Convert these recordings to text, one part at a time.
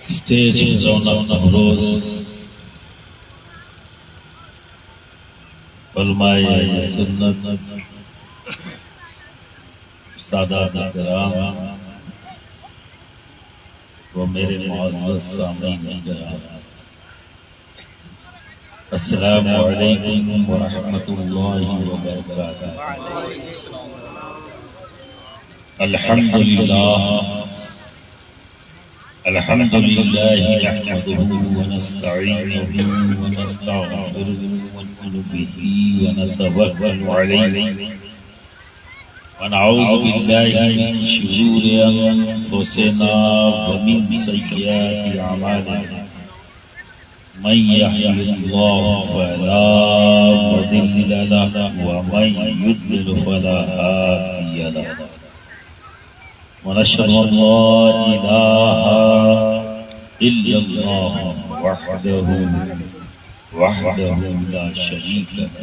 Stage رونق افروز علماء سنت سادات کرام و میرے معزز سامعین کرام، السلام علیکم ورحمۃ اللہ وبرکاتہ۔ الحمد لله نحمده ونستعينه ونستغفره ونؤمن به ونتوكل عليه ونعوذ بالله من شرور أنفسنا ومن سيئات أعمالنا، من يهده الله فلا مضل له ومن يضلل فلا هادي له، ونشهد أن لا إله إلا الله وحده لا شريك له،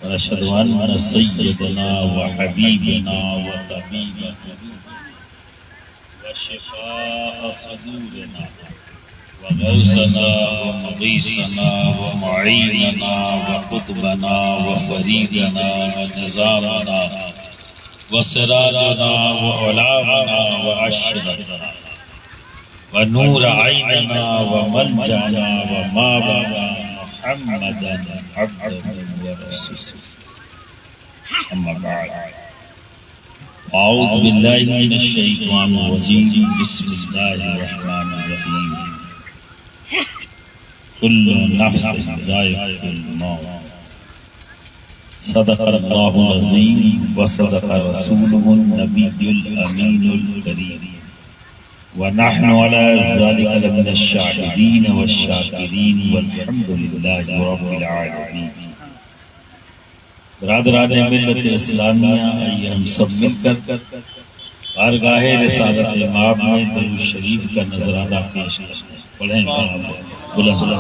ونشهد أن سيدنا وحبيبنا وطبيبنا وشفاء صدورنا وغوثنا ومغيثنا ومعيننا وقطبنا وفريدنا ونظامنا وسراجنا وعلامنا وأشرفنا ونور عيننا وملجأنا وماوانا محمدا عبده ورسوله، أما بعد، أعوذ بالله من الشيطان الرجيم، بسم الله الرحمن الرحيم، كل نفس ذائقة الموت، صدق الله العظيم وصدق رسوله النبي الأمين الكريم، ونحن على ذلك لمن الشاهدين والشاكرين والحمد لله رب العالمين۔ برادران ملت اسلامیہ، آئیے ہم سب مل کر بارگاہ رسالت امام میں درود شریف کا نذرانہ پیش کریں۔ پڑھیں بلند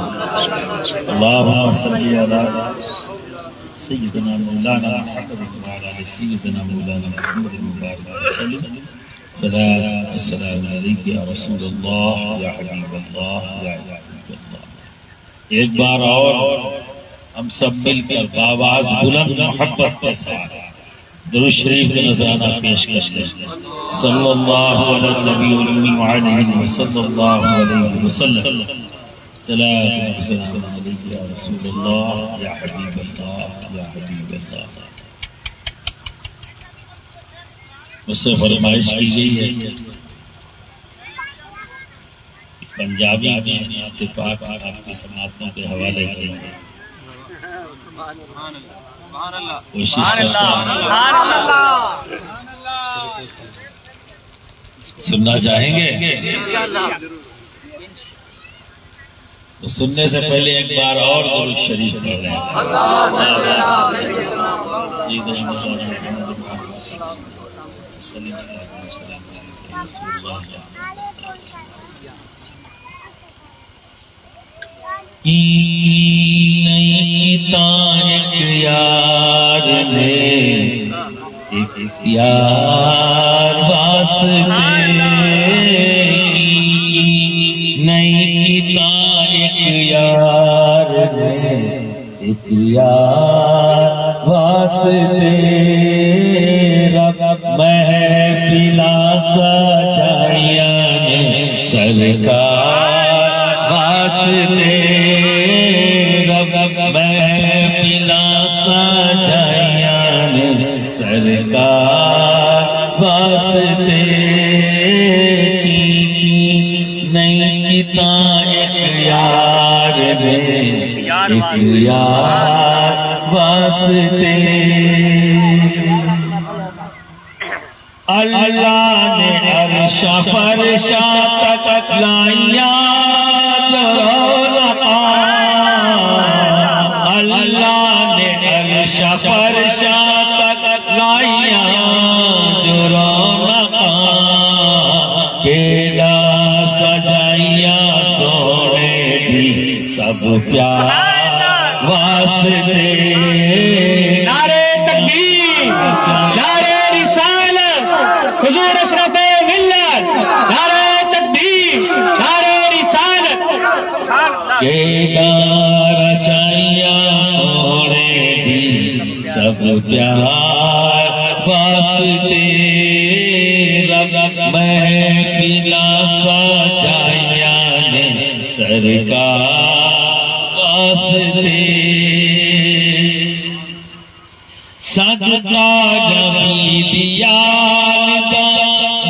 اللہم صلی علی سیدنا مولانا محمد وعلی آل سیدنا مولانا محمد مبارک وسلم۔ السلام علیکم یا رسول اللہ، یا حبیب اللہ، یا حبیب اللہ۔ ایک بار اور ہم سب مل کر بآواز بلند محبت کے ساتھ درود شریف کا نذرانہ پیش کرتے ہیں۔ صلی اللہ علی النبی الامی وعلیہ وصلی اللہ علیہ وسلم۔ السلام علیکم یا رسول اللہ، یا حبیب اللہ، یا حبیب اللہ۔ مجھ سے فرمائش کی گئی ہے پنجابی میں اتفاق آپ کی سماعتوں کے حوالے کے کوشش سننا چاہیں گے تو سننے سے پہلے ایک بار اور درود شریف پڑھ لیں۔ ایک یار نے ایک یار واسطے نئی ایک یار نے ایک یار واسطے رب محفل سجایا نے سرکار واسطے رب محفل سجایا نے سرکار واسطے نہیں تا ایک یار نے ایک یار واسطے اللہ نے عرش فرشا تک لائیا اللہ نے عرش فرشا تک لائیا جو رونقاں کیڑا سجائیا سونے دی سب پیار واسطے۔ نعرہ تکبیر، نعرہ رسالت، حضور اشرف ملت، نعرہ تکبیر، کیڑا چاہیا سونے دی سب پیار واسطے رب محفلا سجایا نے سرکار واسطے صدقہ نبی دیار دا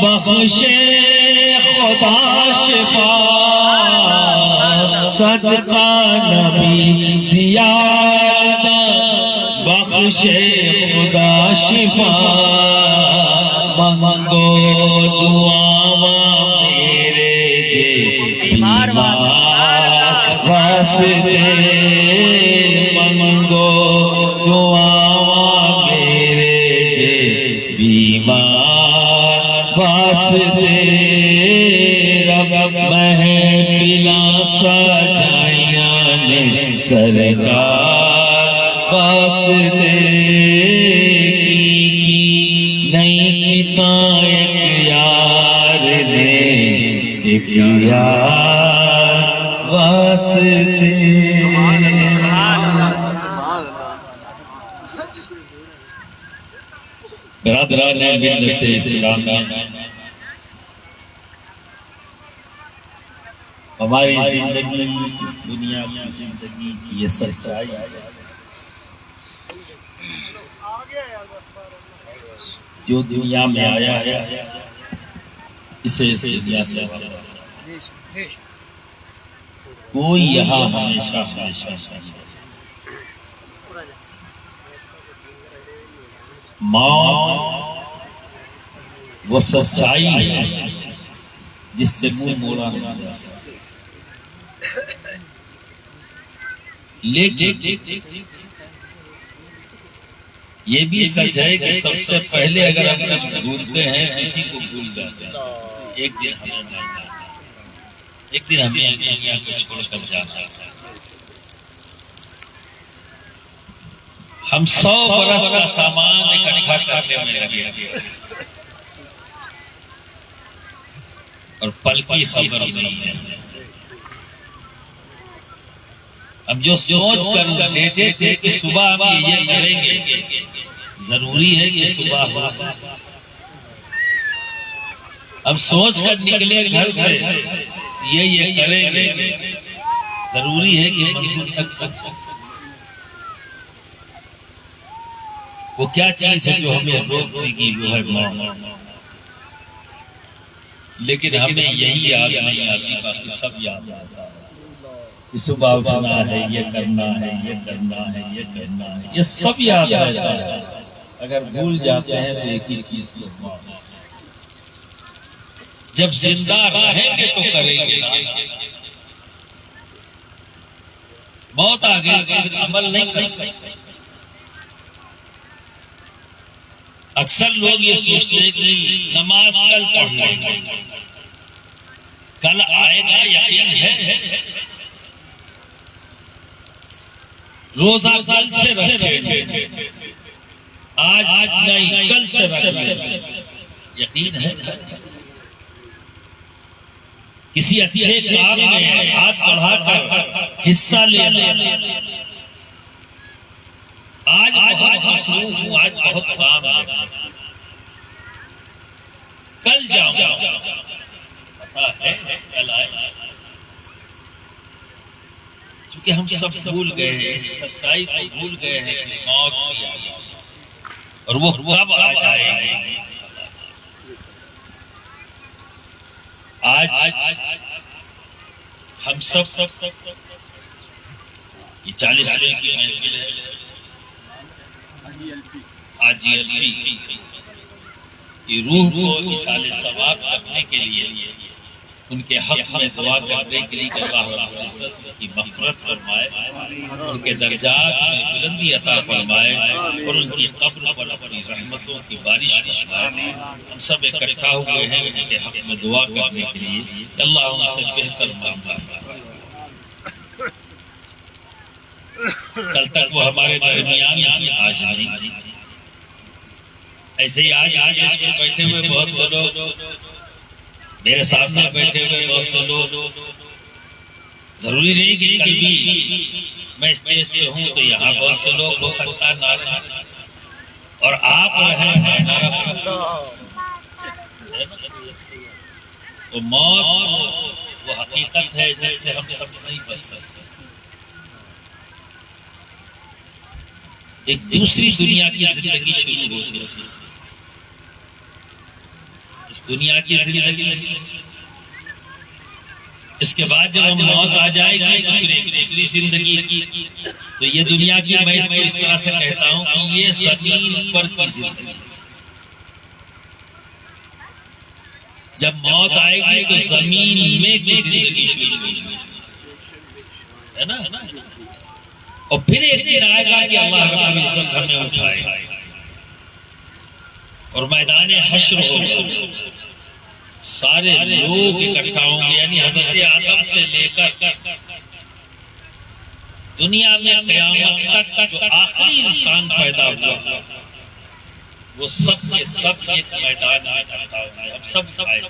بخشے خدا شفا صدقہ نبی دیار دا بخشے خدا شفا منگو دعاواں میرے جے بیمار واسطے منگو دعاواں میرے جے بیمار واسطے رب محفلا سجایا نے سرکار واسطے کی نہیں پتا ایک یار نے ایک یار واسطے برادران ملت اسلام ہماری زندگی اس دنیا کی زندگی کی یہ سچائی جو دنیا میں آیا ہے اسے اس دنیا سے کوئی یہاں ہمیشہ موت وہ سچائی ہے جس سے منہ موڑا نہیں جا سکتا، لیکن یہ بھی سچ ہے کہ سب سے پہلے اگر ہم کچھ بھولتے ہیں کسی کو بھول جاتے ہیں، ایک دن ہمیں مرنا ہے، ایک دن ہمیں دنیا کو چھوڑ کر جانا ہے۔ ہم 100 برس کا سامان اکٹھا کرنے میں لگے اور پل کی خبر نہیں ہے۔ اب جو سوچ کر لیتے تھے کہ صبح ہم یہ کریں گے، ضروری ہے کہ صبح ہو، اب سوچ کر نکلے گھر سے یہ کریں گے، ضروری ہے کہ منزل تک پہنچے۔ وہ کیا چیز ہے جو ہمیں روکنے کی وہ ہے موت، لیکن ہمیں یہی یاد نہیں آتی، باقی سب یاد آتا ہے۔ صبح اٹھنا ہے، یہ کرنا ہے، یہ کرنا ہے، یہ کرنا ہے، یہ سب یاد رہتا ہے۔ اگر بھول جاتے ہیں تو ایک ہی چیز کو موت۔ جب زندہ رہیں گے تو کریں گے، موت آ گئی عمل نہیں کر سکتے۔ اکثر لوگ یہ سوچتے ہیں کہ نماز کل پڑھ لیں، کل آئے گا، یقین ہے، روزہ کل سے رکھیں، آج نہیں کل سے رکھیں، یقین ہے۔ کسی اچھے کام میں ہاتھ بڑھا کر حصہ لینا، آج بہت مصروف ہوں، آج بہت کام ہے، کل جاؤں، پتا ہے کل آئے گا۔ کیونکہ ہم سب بھول گئے ہیں، اس سچائی کو بھول گئے ہیں کہ موت کی آئی اور وہ کب آ جائے گی۔ آج ہم سب یہ 40ویں کی محفل ہے، آج یہ روح کو مثال ثواب کرنے کے لیے، ان کے حق میں دعا کرنے کے لیے کہ اللہ رب العزت کی مغفرت فرمائے، ان کے درجات میں بلندی عطا فرمائے اور ان کی قبر پر اپنی رحمتوں کی بارش فرمائے۔ ہم سب اکٹھا ہوئے ہیں ان کے حق میں دعا کرنے کے لیے کہ اللہ ان سے بہتر معاملہ فرمائے۔ کل تک وہ ہمارے درمیان ہی آج نہیں، ایسے ہی آج بیٹھے ہوئے بہت سے لوگ، میرے سامنے بیٹھے ہوئے بہت سے لوگ ضروری نہیں کہ کبھی میں اسٹیج پہ ہوں تو یہاں بہت سے لوگ ہو سکتا نہ رہیں اور آپ رہیں میں نہ رہوں، تو موت وہ حقیقت ہے جس سے ہم سب نہیں بچ سکتے. ایک دوسری دنیا کی زندگی شروع ہوتی ہے. اس دنیا کی زندگی، اس کے بعد جب ہم موت آ جائے گی تو پھر ایک دوسری زندگی کی. تو یہ دنیا کی میں اس طرح سے کہتا ہوں کہ یہ زمین پر کی زندگی. جب موت آئے گی تو زمین میں کی زندگی شروع ہوگی، ہے نا. اور پھر ایک دن آئے گا کہ اللہ رب العزت ہمیں اٹھائے اور میدان حشر ہوگا، سارے لوگ اکٹھا ہوں گے. یعنی حضرت آدم سے لے کر دنیا میں قیامت تک جو آخری انسان پیدا ہوا وہ سب کے سب ایک میدان میں اکٹھا ہوں گے. ہم سب آئے گا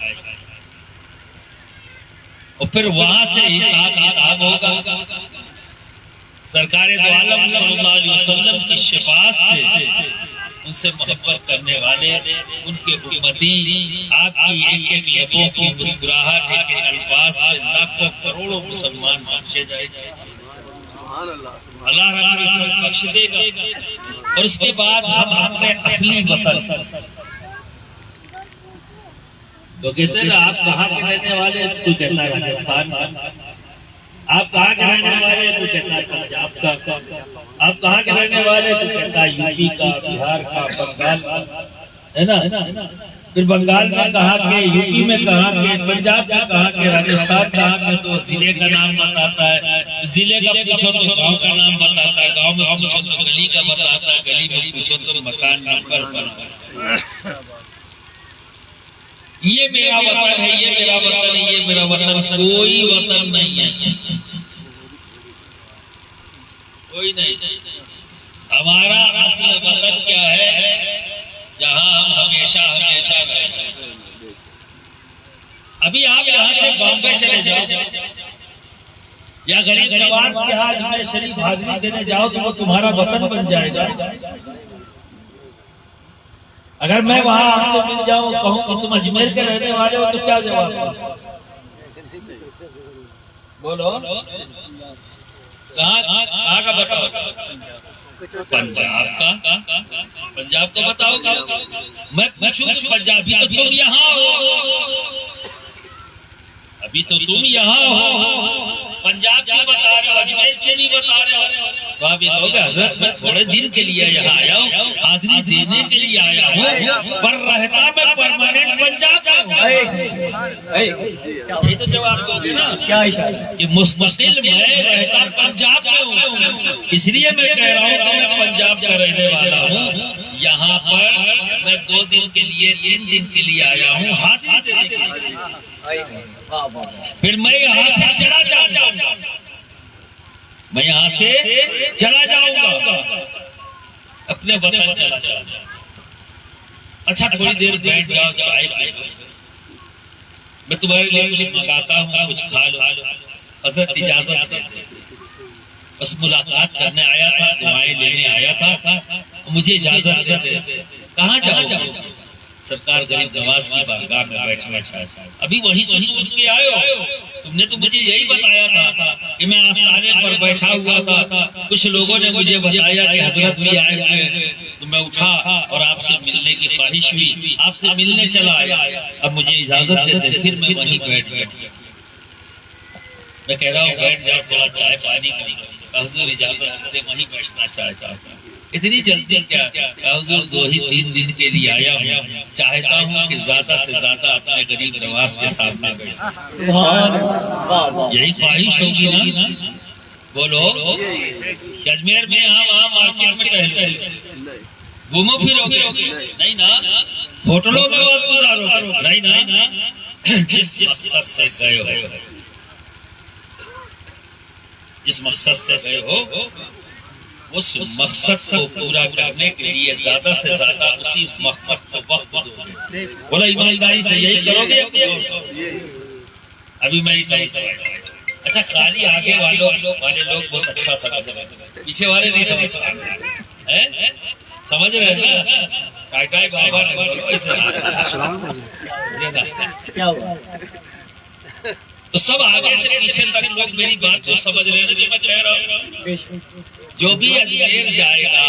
اور پھر وہاں سے حساب کتاب ہوگا. سرکار دو عالم صلی اللہ علیہ وسلم کی شفاعت سے ان سے محبت کرنے والے ان کے امتی آپ کی ایک ایک لبوں کی مسکراہٹ، ایک ایک الفاظ میں لاکھوں کروڑوں مسلمان بخشے جائے گا. اللہ رب العزت بخش دے گا. اور اس کے بعد ہم اپنے اصلی وطن، تو کہتے ہیں نا آپ کہاں کے رہنے والے، تو کہتا ہے راجستھان کا. آپ کہاں کے رہنے والے، تو کہتا ہے پنجاب کا. آپ کہاں کے رہنے والے، تو کہتا ہے یو پی کا، بہار کا، بنگال کا، ہے نا. پھر بنگال میں کہاں کے، یو پی میں کہاں کے، پنجاب میں کہاں کے، راجستھان کہاں کے، تو ضلع کا نام بتاتا ہے. ضلع کا پوچھو تو گاؤں کا نام بتاتا ہے، گاؤں میں پوچھو تو گلی کا بتاتا ہے، گلی میں پوچھو تو مکان نمبر بتاتا ہے. یہ میرا وطن ہے، یہ میرا وطن ہے، یہ میرا وطن. کوئی وطن نہیں ہے، کوئی نہیں. ہمارا اصل وطن کیا ہے؟ جہاں ہم ہمیشہ ہمیشہ رہیں. ابھی آپ یہاں سے بامبے چلے جاؤ یا غریب نواز کے ہاتھ میں شریف حاضری دینے جاؤ تو وہ تمہارا وطن بن جائے گا. اگر میں وہاں آپ سے مل جاؤں کہوں کہ تم اجمیر کے رہنے والے ہو تو کیا جواب بولو؟ کہاں کا بتاؤ؟ پنجاب کا. پنجاب کا بتاؤ گا. میں پوچھوں کہ پنجابی تو تم یہاں ہو، ابھی تو تم یہاں ہو، پنجاب کیوں بتا رہے ہو، اجمیر کیوں نہیں بتا رہے ہو؟ تو آپ یہ کہو گے حضرت میں تھوڑے دن کے لیے یہاں آیا ہوں، حاضری دینے کے لیے آیا ہوں، پر رہتا میں پرماننٹ پنجاب میں ہوں. یہی تو جواب دو گے نا کہ مستقل میں رہتا پنجاب میں ہوں. اس لیے میں کہہ رہا ہوں کہ میں پنجاب کا رہنے والا ہوں. یہاں پر میں 2 دن کے لیے 3 دن کے لیے آیا ہوں حاضری دینے کے لیے. پھر میں یہاں سے چلا جاؤں گا، میں یہاں سے چلا جاؤں گا، اپنے وطن چلا جاؤں گا. اچھا تھوڑی دیر بیٹھ جاؤ، چائے پی لو، میں تمہارے لیے کچھ منگاتا ہوں، کچھ کھا لو. حضرت اجازت دے دے، بس ملاقات کرنے آیا تھا، دعائیں لینے آیا تھا، مجھے اجازت دے دے. کہاں جاؤ؟ سرکار غریب نواز کی بارگاہ میں بیٹھنا چاہتا ہے. ابھی وہی سن کے آئے ہو. تم نے تو مجھے یہی بتایا تھا کہ میں آستانے پر بیٹھا ہوا تھا، کچھ لوگوں نے مجھے بتایا کہ حضرت بھی آئے ہوئے، تو میں اٹھا اور آپ سے ملنے کی خواہش ہوئی، آپ سے ملنے چلا آیا. اب مجھے اجازت دے دے. پھر میں وہیں بیٹھ گیا. میں کہہ رہا ہوں بیٹھ جاؤ، تھوڑا چائے پانی کا. حضور اجازت دے، وہیں بیٹھنا چاہتا ہوں. اتنی جلدی کیا؟ حضور 2-3 دن کے لیے آیا ہوں، چاہتا ہوں کہ زیادہ سے زیادہ اپنے غریب نواز کے سامنے بیٹھوں. یہی خواہش ہوگی نا؟ بولو. اجمیر میں یہاں وہاں مارکیٹ میں ٹہلو، گھومو پھرو گے نہیں نا؟ ہوٹلوں میں وقت گزارو نہیں نا؟ جس مقصد سے گئے ہو، جس مقصد سے گئے ہو، اس مقصد کو پورا کرنے کے لیے زیادہ سے زیادہ اسی مقصد کو وقت دو گے. بولا ایمانداری سے یہی کرو گے؟ ابھی میں ہی صحیح اچھا خالی آگے والے لوگ بہت اچھا سمجھ رہے ہیں، پیچھے والے نہیں سمجھ رہے ہیں، سمجھ رہے ہیں نا؟ کائی بابا نے بولو اسے کیا ہوا؟ تو سب آگے سے پیچھے تک لوگ میری بات کو سمجھ رہے ہیں، میں کہہ رہا ہوں جو بھی اجمیر جائے گا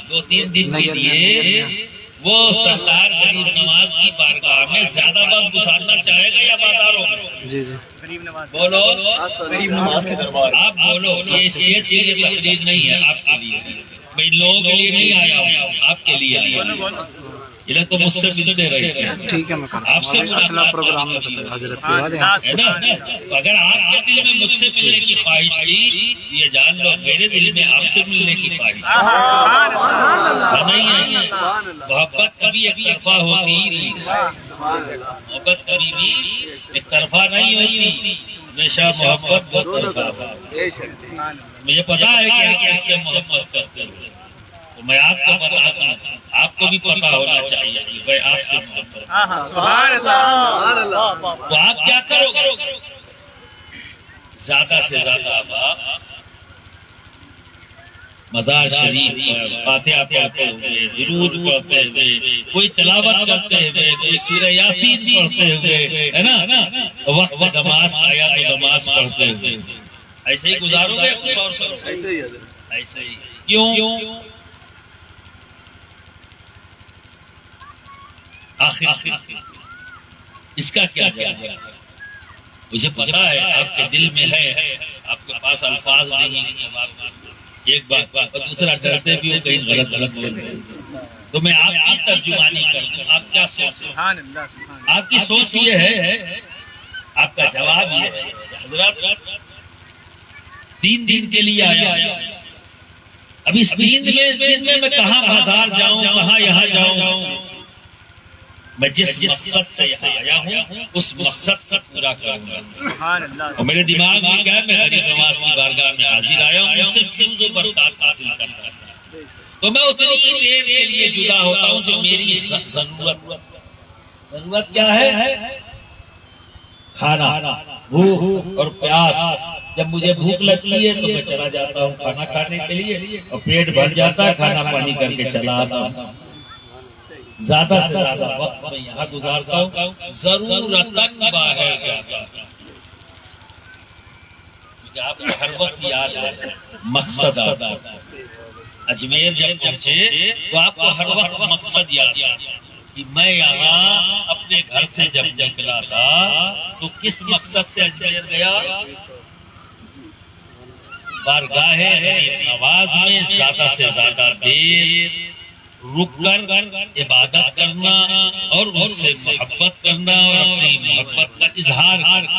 2-3 دن کے لیے وہ سرکار غریب نواز کی بارگاہ میں زیادہ وقت گزارنا چاہے گا یا بازاروں میں؟ جی بولو، غریب نواز کے دربار آپ بولو. یہ اسٹیج کے لیے تقریر نہیں ہے، آپ کے لیے، میں ان لوگوں کے لیے نہیں آیا ہوں، آپ کے لیے آیا ہوں. یہ تو مجھ سے ملتے رہے ہیں، ٹھیک ہے، آپ سے پروگرام ہے نا. تو اگر آپ کے دل میں مجھ سے ملنے کی خواہش تھی، یہ جان لو میرے دل میں آپ سے ملنے کی خواہش نہیں ہے. محبت کبھی ایک طرفہ ہوتی ہی نہیں، محبت کبھی بھی ایک طرفہ نہیں ہوتی، ہمیشہ محبت دو طرفہ. مجھے پتا ہے کہ آپ اس سے محبت کرتے ہیں، تو میں آپ کو بتاتا ہوں، آپ کو بھی پتا ہونا چاہیے کہ بھائی آپ سے محبت. تو آپ کیا کرو گے؟ زیادہ سے زیادہ آپ مزار شریف پر فاتحہ پڑھتے ہوئے، درود پڑھتے ہوئے، کوئی تلاوت کرتے ہوئے، کوئی سورہ یاسین پڑھتے ہوئے، ہے نا، وقت نماز آیا تو نماز پڑھتے ہوئے ایسے ہی گزارو گے. کچھ اور کرو ایسے ہی. کیوں؟ آخر اس کا کیا جواب ہے؟ مجھے پتا ہے آپ کے دل میں ہے، آپ کے پاس الفاظ نہیں. ایک بات اور دوسرا ڈرتے بھی ہو کہیں غلط بول رہے، تو میں آپ کی ترجمانی کرتا ہوں. آپ کیا سوچتے ہیں؟ آپ کی سوچ یہ ہے، آپ کا جواب یہ ہے حضرات 3 دن کے لیے آیا. اب اس 3 دن میں میں کہاں بازار جاؤں، کہاں یہاں جاؤں؟ میں جس مقصد سے یہاں آیا ہوں اس مقصد سے پورا کروں گا. اور میرے دماغ میں کیا ہے، میں غریب نواز کی بارگاہ میں حاضر آیا ہوں، اس سے فیض و برکات حاصل کرنا ہے. تو میں اتنی ہی دیر کے لیے جدا ہوتا ہوں جو میری ضرورت کیا ہے؟ کھانا، بھوک اور پیاس. جب مجھے بھوک لگتی ہے تو میں چلا جاتا ہوں کھانا کھانے کے لیے، اور پیٹ بھر جاتا ہے کھانا پانی کر کے چلا آتا ہوں. زیادہ سے زیادہ وقت میں یہاں گزارتا ہوں، ضرورتاً باہر جاتا ہوں. کیونکہ آپ کو ہر وقت یاد ہے مقصد آتا ہے. اجمیر جب پہنچے تو آپ کو ہر وقت مقصد یاد ہے کہ میں یہاں اپنے گھر سے جب نکلا تھا تو کس مقصد سے اجمیر گیا؟ بارگاہ غریب نواز میں زیادہ سے زیادہ دیر رک کر عبادت کرنا اور ان سے محبت کرنا اور اپنی محبت کا اظہار کرنا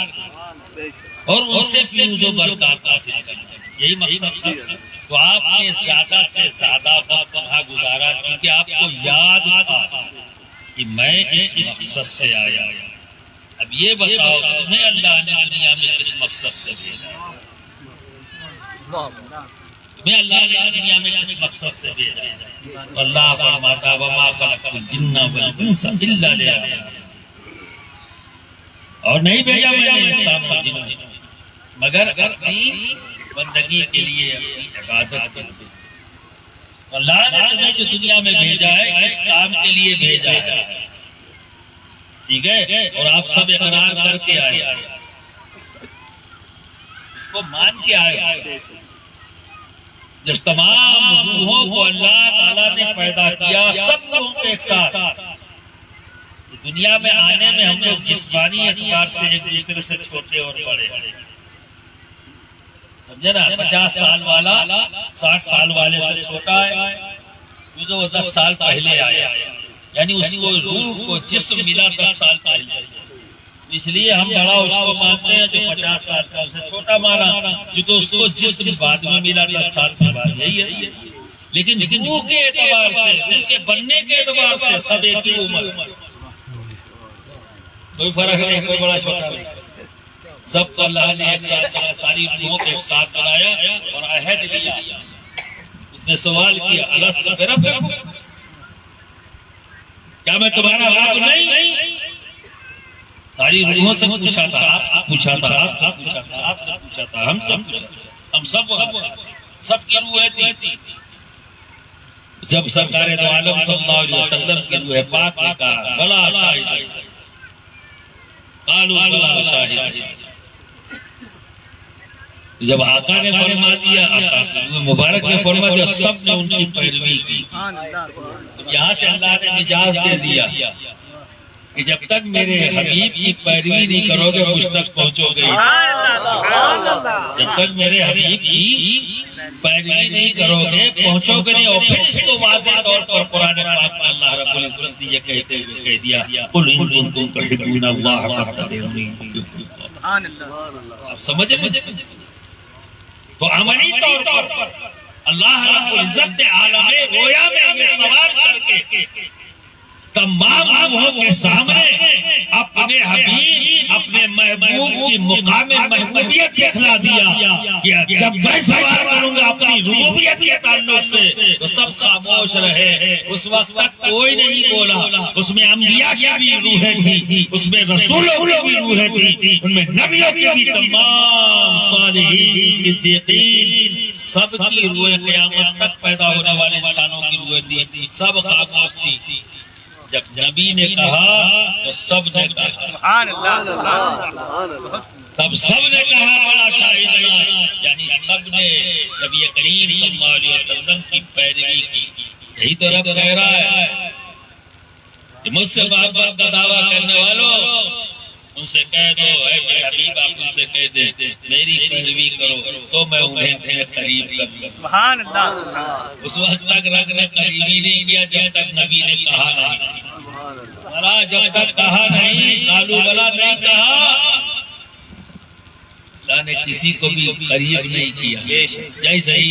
اور ان سے فیض و برکات حاصل کرنا، یہی مقصد تھا. تو آپ نے زیادہ سے زیادہ وقت وہاں گزارا کیونکہ آپ کو یاد تھا کہ میں اس مقصد سے آیا. اب یہ بتاؤ تمہیں اللہ نے دنیا میں کس مقصد سے بھیجا؟ میں اللہ نے دنیا میں کس مقصد سے بھیجا؟ اللہ فرماتا وما خلقت الجن والانس الا لیعبدون، اور نہیں بھیجا میں نے انسان اور جن مگر اپنی بندگی کے لیے، اپنی عبادت کے لیے. اللہ نے تمہیں جو دنیا میں بھیجا ہے اس کام کے لیے بھیجا ہے، ٹھیک ہے؟ اور آپ سب اقرار کر کے آئے، اس کو مان کے آئے. جس تمام روحوں کو اللہ تعالیٰ نے پیدا کیا، سب لوگوں کو ایک ساتھ دنیا میں آنے میں ہم لوگ جسمانی اعتبار سے ایک دوسرے سے چھوٹے اور بڑے، سمجھے نا؟ 50 سال والا 60 سال والے سے چھوٹا ہے کیونکہ وہ 10 سال پہلے آیا، یعنی اس کو روح کو جسم ملا 10 سال پہلے. اس لیے ہم بڑا اس کو مانتے ہیں جو 50 سال کا، اسے چھوٹا مانا کیونکہ اس کو جسم بعد میں ملا 10 سال کے بعد. یہی ہے. لیکن روح کے اعتبار سے، ان کے بننے کے اعتبار سے سب ایک ہی عمر، کوئی فرق نہیں، کوئی بڑا چھوٹا نہیں. سب کو اللہ نے ایک ساتھ بنا، ساری روحوں کو ایک ساتھ بنایا اور عہد لیا. اس نے سوال کیا الست بربکم، کیا میں تمہارا رب نہیں؟ ساری روحوں سے پوچھا تھا، ہم سب کی روحیں تھی. جب سرکار دو عالم صلی اللہ علیہ وسلم کی روح پاک نے کہا بلا شاہد، قالوا بلا شاہد، جب آقا نے فرما دیا، آقا مبارک نے فرما دیا، سب نے ان کی پیروی کی. یہاں سے اللہ نے مجاز دے دیا کہ جب تک میرے حبیب کی پیروی نہیں کرو گے مجھ تک پہنچو گے. جب تک میرے حبیب کی پیروی نہیں کرو گے پہنچو گے نہیں. اور پھر اس کو واضح طور پر قرآن پاک میں اللہ رب العزت نے یہ کہتے ہوئے کہہ دیا قل ان کنتم تحبون اللہ فاتبعونی. اب سمجھ رہے؟ تو عملی طور پر اللہ رب العزت نے عالم رویا میں یہ سوال کر کے تمام روحوں کے سامنے اپنے حبیب اپنے محبوب کی مقام محبوبیت دکھلا دیا کہ جب میں سوال کروں گا اپنی ربوبیت کے تعلق سے تو سب خاموش رہے. اس وقت تک کوئی نہیں بولا. اس میں انبیاء کی بھی روحیں تھی، اس میں رسولوں کی بھی روحیں تھی، ان میں نبیوں کی بھی، تمام صالحین صدیقین سب کی روحیں قیامت تک پیدا ہونے والے انسانوں کی روحیں تھی، سب خاموش تھی. جب نبی نے کہا تو سب نے کہا سبحان اللہ. تب سب نے کہا بڑا شاہدنا، یعنی سب نے نبی کریم صلی اللہ علیہ وسلم کی پیروی کی. یہی تو رب کہہ رہا ہے کہ مجھ سے محبت کا دعویٰ کرنے والوں ان سے کہہ دو اے میرے حبیب آپ ان سے کہہ دے میری پیروی کرو تو میں انہیں اپنے قریب کروں. سبحان اللہ. اس وقت تک رب نے قریبی نہیں کیا جب تک نبی نے کہا نہیں. جب تک کہا نہیں، قالوا بلا نہیں کہا، اللہ نے کسی کو بھی قریب نہیں کیا. جیسے ہی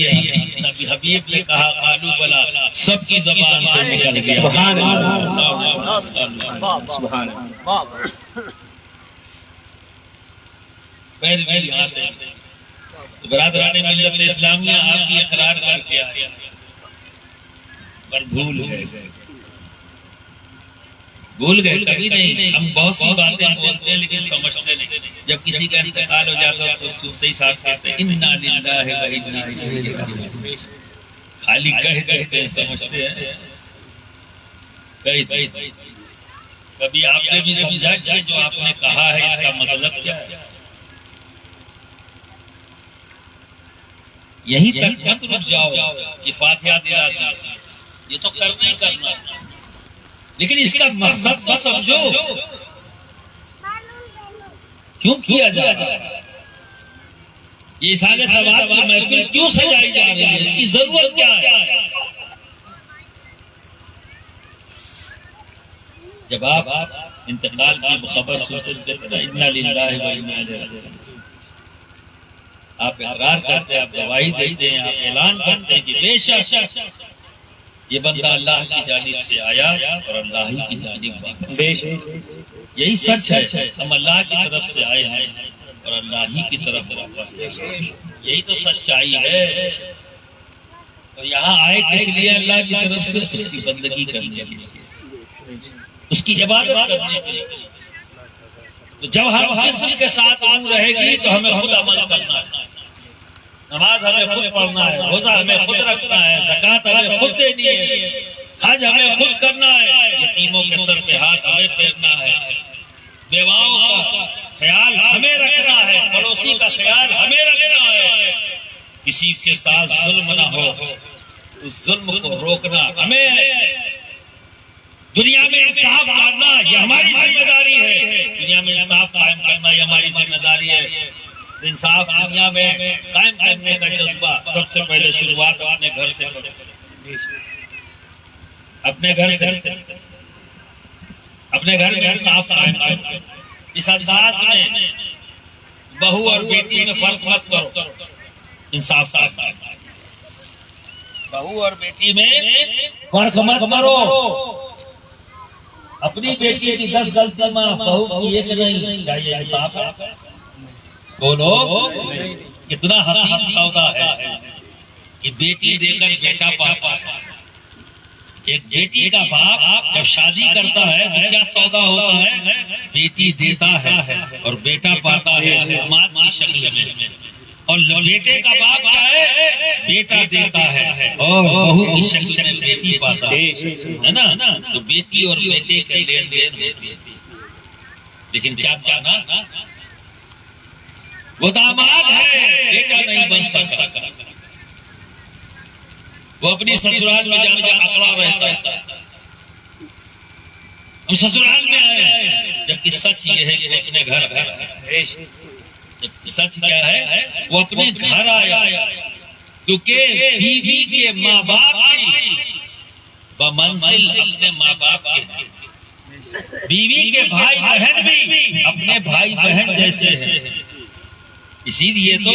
نبی حبیب نے کہا قالوا بلا، سب کی زبان سے نکل گیا سبحان اللہ. سبحان اللہ. برادران ملت اسلامیہ آپ کی اقرار کر کے آئے پر بھول گئے کبھی نہیں. ہم بہت سی باتیں بولتے ہیں لیکن سمجھتے نہیں. جب کسی کا انتقال ہو جاتا ہے تو سنتے ہی ساتھ کہتے ہیں انا للہ و انا الیہ راجعون. خالی کہتے ہیں سمجھتے ہیں. کبھی آپ نے بھی سمجھا کہ جو آپ نے کہا ہے اس کا مطلب کیا ہے؟ یہی تک مت رک جاؤ کہ فاتحہ دلا دیا، یہ تو کرنا ہی کرنا، لیکن اس کا مقصد تو سمجھو کیوں کیا جا رہا ہے. یہ اصحاب ثواب کی محفل کیوں سجائی جا رہی ہے، اس کی ضرورت کیا ہے؟ جب آپ انتقال کی خبر سنتے انا للہ و انا الیہ راجعون، آپ اقرار کرتے ہیں، آپ گواہی دیتے ہیں، آپ اعلان کرتے ہیں کہ بے شک یہ بندہ اللہ کی جانب سے آیا اور اللہ ہی کی جانب واپس. یہی سچ ہے، ہم اللہ کی طرف سے آئے ہیں اور اللہ ہی کی طرف واپس. یہی تو سچائی ہے. اور یہاں آئے کس لیے؟ اللہ کی طرف سے اس کی بندگی کرنے کے لیے، اس کی عبادت کرنے کے لیے. تو جب ہم جسم کے ساتھ روح رہے گی تو ہمیں خود عمل کرنا ہے. نماز ہمیں خود پڑھنا ہے، روزہ ہمیں خود رکھنا ہے، زکوٰۃ ہمیں خود دینی ہے، حج ہمیں خود کرنا ہے، یتیموں کے سر پہ ہاتھ ہمیں پھیرنا ہے، بیواؤں کا خیال ہمیں رکھنا ہے، پڑوسی کا خیال ہمیں رکھنا ہے، کسی کے ساتھ ظلم نہ ہو، اس ظلم کو روکنا ہمیں ہے. دنیا میں انصاف کرنا یہ ہماری ذمہ داری ہے، دنیا میں انصاف قائم کرنا یہ ہماری ذمہ داری ہے. انصاف دنیا میں قائم کرنے کا جذبہ سب سے پہلے شروعات اپنے گھر سے کرو. اپنے گھر میں انصاف قائم کرو. اس انداز میں بہو اور بیٹی میں فرق مت کرو، انصاف قائم کرو. بہو اور بیٹی میں فرق مت کرو. اپنی بیٹی کی 10 غلطی ماں بہو کی ایک نہیں، کیا یہ انصاف ہے؟ بولو، کتنا حسین سودا ہے کہ بیٹی دے کر بیٹا پاپا، ایک بیٹی کا باپ جب شادی کرتا ہے تو کیا سودا ہوتا ہے؟ بیٹی دیتا ہے اور بیٹا پاتا ہے داماد کی شکل میں، اور بیٹے کا باپ کیا ہے؟ بیٹا دیتا ہے اور بہو کی شکل میں بیٹی پاتا ہے نا. تو بیٹی اور بیٹے کے لین دین ہوتی ہے. لیکن کیا نا وہ داماد ہے، بیٹا نہیں بن سکتا. وہ اپنی سسرال میں جاتا اکڑا رہتا ہے. ہم سسرال میں آئے، جبکہ سچ یہ ہے کہ وہ اپنے گھر ہے. سچ کیا ہے؟ وہ اپنے گھر آیا، کیونکہ بیوی کے ماں باپ بمنزل اپنے ماں باپ کے، بیوی کے بھائی بہن بھی اپنے بھائی بہن جیسے ہیں. اسی لیے تو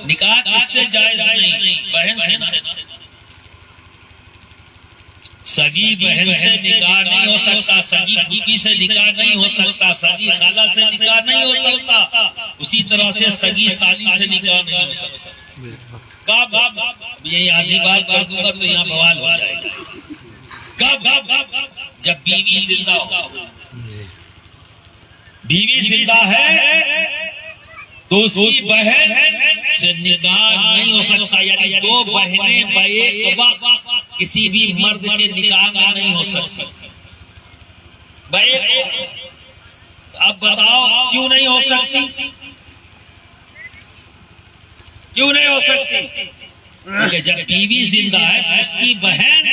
نکاح کس سے جائز نہیں؟ بہن سے. سگی بہن سے نکاح نہیں ہو سکتا، سگی بیوی سے نکاح نہیں ہو سکتا، سگی خالہ سے نکاح نہیں ہو سکتا، اسی طرح سے سگی سالی سے نکاح نہیں ہو سکتا. کب؟ یہ آدھی بات کر دوں گا تو یہاں بوال ہو جائے گا. کب؟ جب بیوی زندہ ہو. بیوی زندہ ہے تو اس کی بہن سے نکاح نہیں ہو سکتا. یعنی دو بہنیں بیک وقت کسی بھی مرد کے نکاح میں نہیں ہو سکتی. اب بتاؤ کیوں نہیں ہو سکتی؟ کیوں نہیں ہو سکتی؟ کیونکہ جب بیوی زندہ ہے تو اس کی بہن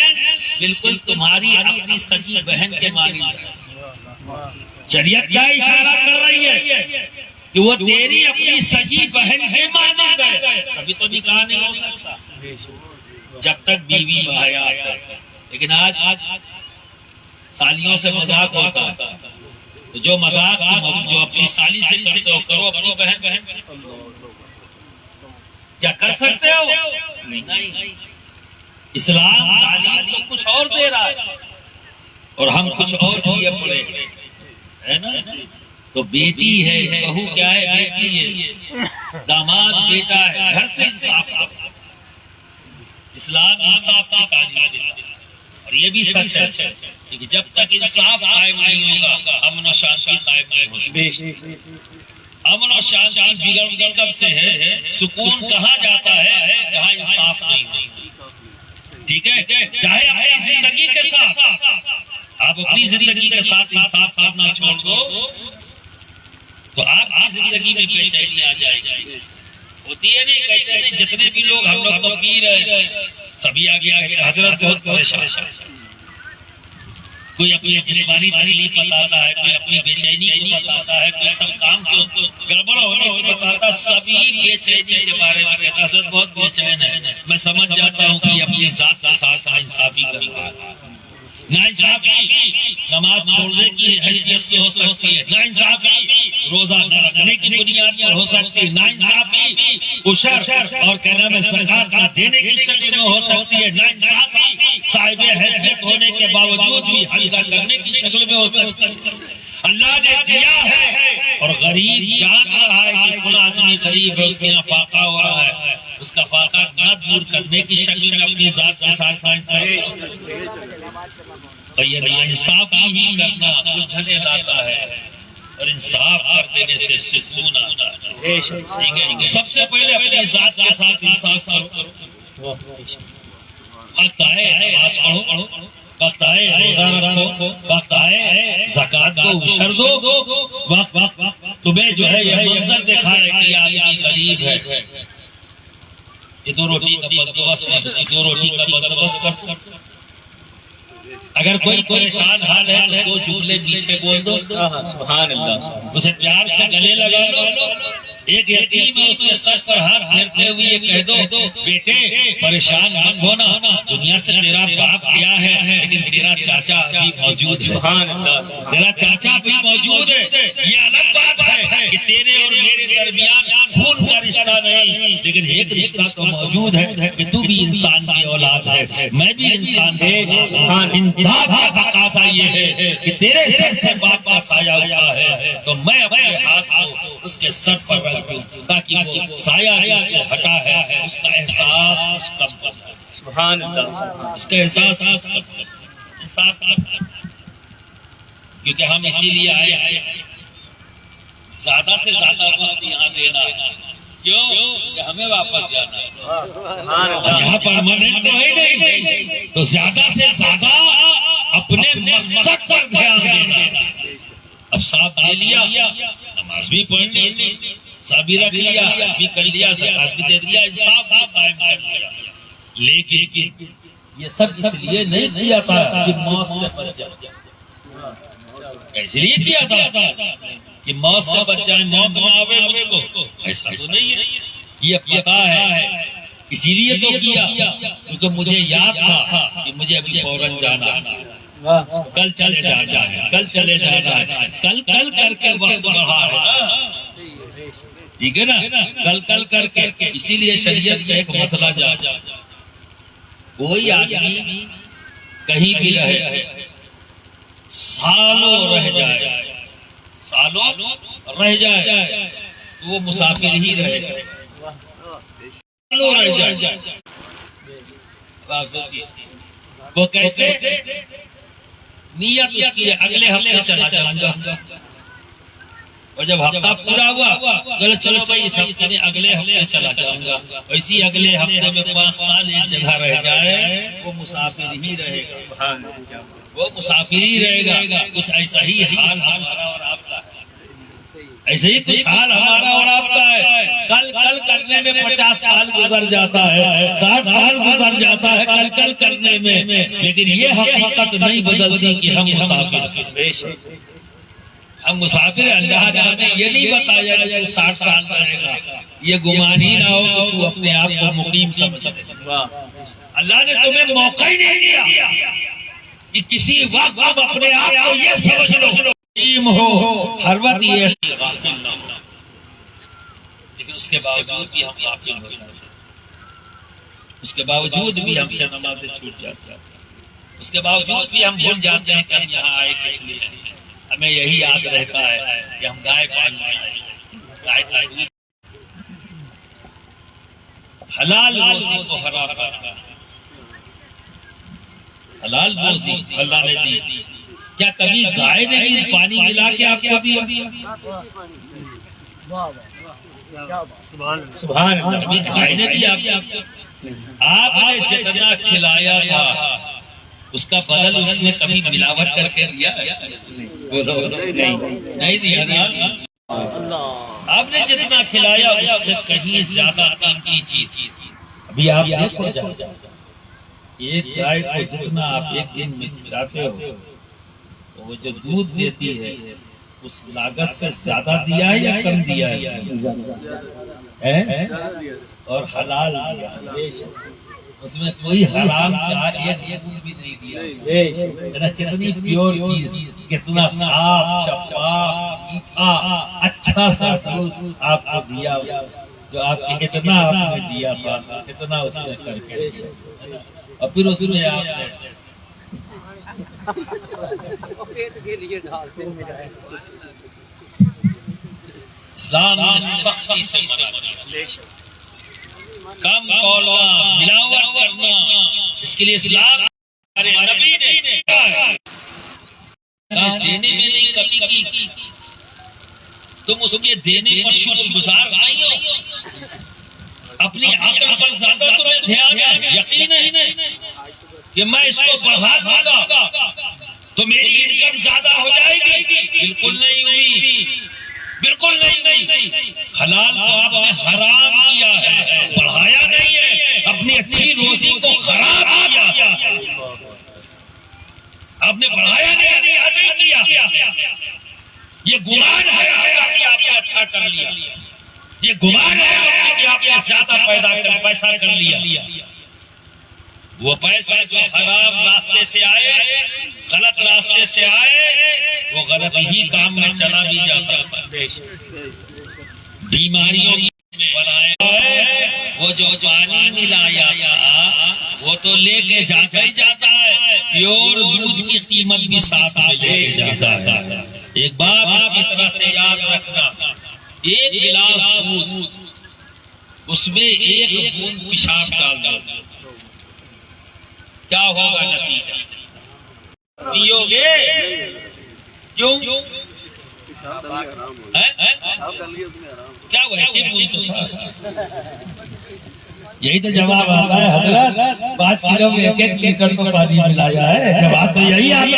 بالکل تمہاری اپنی سگی بہن کے مانند ہے. شریعت کیا اشارہ کر رہی ہے کہ وہ تیری اپنی سگی بہن کے مانند ہے. ابھی تو نکاح نہیں ہو سکتا جب تک بیوی بحیات ہے. لیکن آج سالیوں سے مذاق ہوتا ہے. تو جو مذاق جو اپنی سالی سے کرتے ہو کرو اپنی بہن. کیا کر سکتے ہو؟ نہیں. اسلام تعلیم تو کچھ اور دے رہا ہے اور ہم کچھ اور دیے پڑے ہے نا. تو بیٹی ہے، بہو کیا ہے؟ بیٹی ہے، داماد بیٹا ہے. گھر سے انصاف. اسلام انصاف کی تعلیم دیتا ہے اور یہ بھی سچ ہے کہ جب تک انصاف قائم نہیں ہوگا امن و شانتی قائم نہیں ہو سکتی. امن و شانتی بگڑ کب سے ہے؟ سکون کہاں جاتا ہے؟ جہاں انصاف نہیں ہوتا. ٹھیک ہے، چاہے اپنی زندگی کے ساتھ آپ اپنی زندگی کے ساتھ انصاف کرنا چھوڑ دو تو آپ کی زندگی میں بے چینی آ جائے گی. ہوتی ہے نہیں؟ کہتے ہیں جتنے بھی لوگ ہم لوگ تو پیر ہیں سبھی آگے حضرت بہت پریشان. کوئی اپنی جسمانی تکلیف بتاتا ہے، کوئی اپنی بے چینی کو بتاتا ہے، کوئی سب کام کو گڑبڑ ہونے کو بتاتا. سبھی بے چینی کے بارے میں حضرت بہت بے چین ہے. میں سمجھ جاتا ہوں کہ اپنی ذات کے ساتھ انصافی کرتا ہے. ناانصافی نماز چھوڑنے کی حیثیت سے ہو سکتی ہے، ناانصافی روزہ نہ رکھنے کی بنیاد پر ہو سکتی ہے، ناانصافی عشر اور کیا نام ہے زکات نہ دینے کی شکل میں ہو سکتی ہے، ناانصافی صاحب حیثیت ہونے کے باوجود بھی حلقہ کرنے کی شکل میں ہو سکتی ہے. اللہ نے دیا ہے اور غریب جان رہا ہے کہ کون آدمی غریب ہے، اس کے یہاں فاقہ ہو رہا ہے، اس کا فاقہ نہ دور کرنے کی شکل میں اپنی ذات کے ساتھ سائنس ہے. اور یہ ناانصافی ہی کرنا الجھنیں لاتا ہے اور انصاف کر دینے سے سکون آتا ہے. سب سے پہلے اپنی ذات کے ساتھ انصاف کرو. وقت آئے نماز پڑھو، وقت آئے روزہ رکھو، وقت آئے زکات کو عشر دو، وقت تمہیں جو ہے یہ منظر دکھائے کہ یہ آدمی غریب ہے، یہ 2 روٹی کا بندوبست ہے، اس کی 2 روٹی کا بندوبست کر. اگر کوئی پریشان حال ہے تو 2 جملے نیچے بول دو، سبحان اللہ، اسے پیار سے گلے لگا لو. ایک یتیم ہے، اس کے سر پر ہاتھ پھیرتے ہوئے یہ کہہ دو بیٹے پریشان مت ہونا، دنیا سے تیرا باپ گیا ہے لیکن تیرا چاچا ابھی موجود ہے. تیرا چاچا ابھی موجود ہے. یہ الگ بات ہے کہ تیرے اور میرے درمیان خون کا رشتہ نہیں، لیکن ایک رشتہ تو موجود ہے کہ تو بھی انسان کی اولاد ہے، میں بھی انسان ہوں. انتہا کا تقاضا یہ ہے کہ تیرے سر سے باپ کا سایہ ہوا ہے تو میں اپنے ہاتھ کو اس کے سر پر رکھ دوں تاکہ وہ سایہ جو سے ہٹا ہے اس کا احساس کم ہو. سبحان اللہ، اس کا احساس انصاف کیونکہ ہم اسی لیے آئے ہیں زیادہ سے زیادہ وقت یہاں دینا ہے. کیوں کہ ہمیں واپس جانا ہے. یہاں پرماننٹ تو ہے نہیں، تو زیادہ سے زیادہ اپنے مقصد پر دھیان دینا. اب ساتھ لے لیا، نماز بھی پڑھ لی، سب بھی رکھ لیا، بھی کر لیا، زکات بھی دے دیا، انصاف بھی قائم کر لیا. لیکن یہ سب اس لیے نہیں کیا تھا کہ موت سے بچ جائے. اس لیے کیا تھا کہ موت سے بچ جائے، موت نہ آوے مجھ کو. ایسا تو نہیں ہے، یہ پتا ہے. اسی لیے تو کیا کیونکہ مجھے یاد تھا کہ مجھے ابھی فوراً جانا ہے، کل چلے جانا ہے، کل چلے جانا ہے. کل کل کر کے وقت بڑھا ہے نا، ٹھیک ہے نا، کل کل کر کے. اسی لیے شریعت کا ایک مسئلہ جا کوئی آدمی کہیں بھی رہے، سالوں رہ جائے، سالوں رہ جائے تو وہ مسافر ہی رہے گا. سالوں رہ جائے وہ کیسے؟ نیت اس کی اگلے ہفتے چلا جاؤں گا، اور جب ہفتہ پورا ہوا چلو بھائی اس ہفتے میں اگلے ہفتے چلا جاؤں گا. اسی اگلے ہفتے میں 5 سال ایک جگہ رہ جائے وہ مسافر ہی رہے گا. وہ مسافر ہی رہے گا. کچھ ایسا ہی حال ہمارا اور آپ کا ہے، ایسے ہی کچھ حال ہمارا اور آپ کا ہے. کل کل کرنے میں 50 سال گزر جاتا ہے، 60 سال گزر جاتا ہے کل کل کرنے میں. لیکن یہ حقیقت نہیں بدلتی کہ ہم مسافر ہیں. ہم مسافر. اللہ نے یہ نہیں بتایا کہ 60 سال رہے گا. یہ گمان ہی نہ ہو کہ تو اپنے آپ کو مقیم سمجھ. اللہ نے تمہیں موقع ہی نہیں دیا کہ کسی وقت اب اپنے آپ کو یہ سمجھ لو مقیم ہو، ہر وقت یہ غافل نہ ہو. لیکن اس کے باوجود بھی ہم غافل ہو جاتے ہیں، اس کے باوجود بھی ہم سے نمازیں چھوٹ جاتی ہیں، اس کے باوجود بھی ہم بھول جاتے ہیں کہ ہم یہاں آئے کس لیے. ہمیں یہی یاد رہتا ہے کہ ہم گائے پالنا ہے، حلال روزی کو حرام کرنا. حلال روزی اللہ نے دی. کیا کبھی گائے نے بھی پانی ملا کے آپ کو دیا؟ سبحان اللہ. کبھی گائے نے بھی آپ نے جتنا کھلایا تھا اس کا بدل اس نے کبھی ملاوٹ کر کے دیا؟ نہیں دیا نا. آپ نے جتنا کھلایا اس سے کہیں زیادہ قیمتی چیز. ابھی آپ دیکھو ایک گائے کو جتنا آپ ایک دن میں کھلاتے ہو وہ جو دودھ دیتی ہے اس لاگت سے زیادہ دیا ہے یا کم دیا ہے؟ اور حلال دیا، اس میں کوئی حرام کا ایک دودھ بھی نہیں دیا. کتنی پیور چیز، کتنا صاف شفاف میٹھا اچھا سا دودھ آپ کو دیا. جو آپ کے کتنا آپ نے دیا تھا، کتنا اس نے کر کے، اور پھر اس میں آپ نے اسلام نے سختی سے کم بولنا، ملاوٹ کرنا، اس کے لیے اسلام نبی نے دینے میں نہیں کمی کی. تم اس کے دینے پر شکر گزار نہیں ہو. اپنی عقل پر زیادہ تمہیں دھیان ہے، یقین ہے کہ میں اس کو بڑھا دوں گا تو میری انکم زیادہ ہو جائے گی. بالکل نہیں ہوئی، بالکل نہیں. حلال کو آپ نے حرام کیا ہے، بڑھایا نہیں ہے. اپنی اچھی روزی کو خراب کیا، آپ نے بڑھایا نہیں کیا. یہ گمان ہے کہ آپ نے اچھا کر لیا، یہ گمان ہے کہ آپ نے زیادہ پیسہ کر لیا. وہ پیسہ جو حرام راستے سے آئے، غلط راستے سے آئے، وہ غلط ہی کام میں چلا بھی جاتا ہے. بیماریوں میں بنایا وہ جو پانی ملایا تھا وہ تو لے کے جاتا ہی جاتا ہے، پیور دودھ کی قیمت بھی ساتھ میں لے کے جاتا ہے. ایک بات اچھی طرح سے یاد رکھنا، ایک گلاس دودھ اس میں ایک بوند پیشاب ڈال دو، کیا ہوگا نتیجہ؟ پیو گے کیوں؟ کیا وہ ہے یہی تو جواب آتا ہے حضرت، 5 کلو میں 1 لیٹر تو پانی ملایا ہے، جواب تو یہی آتا ہے،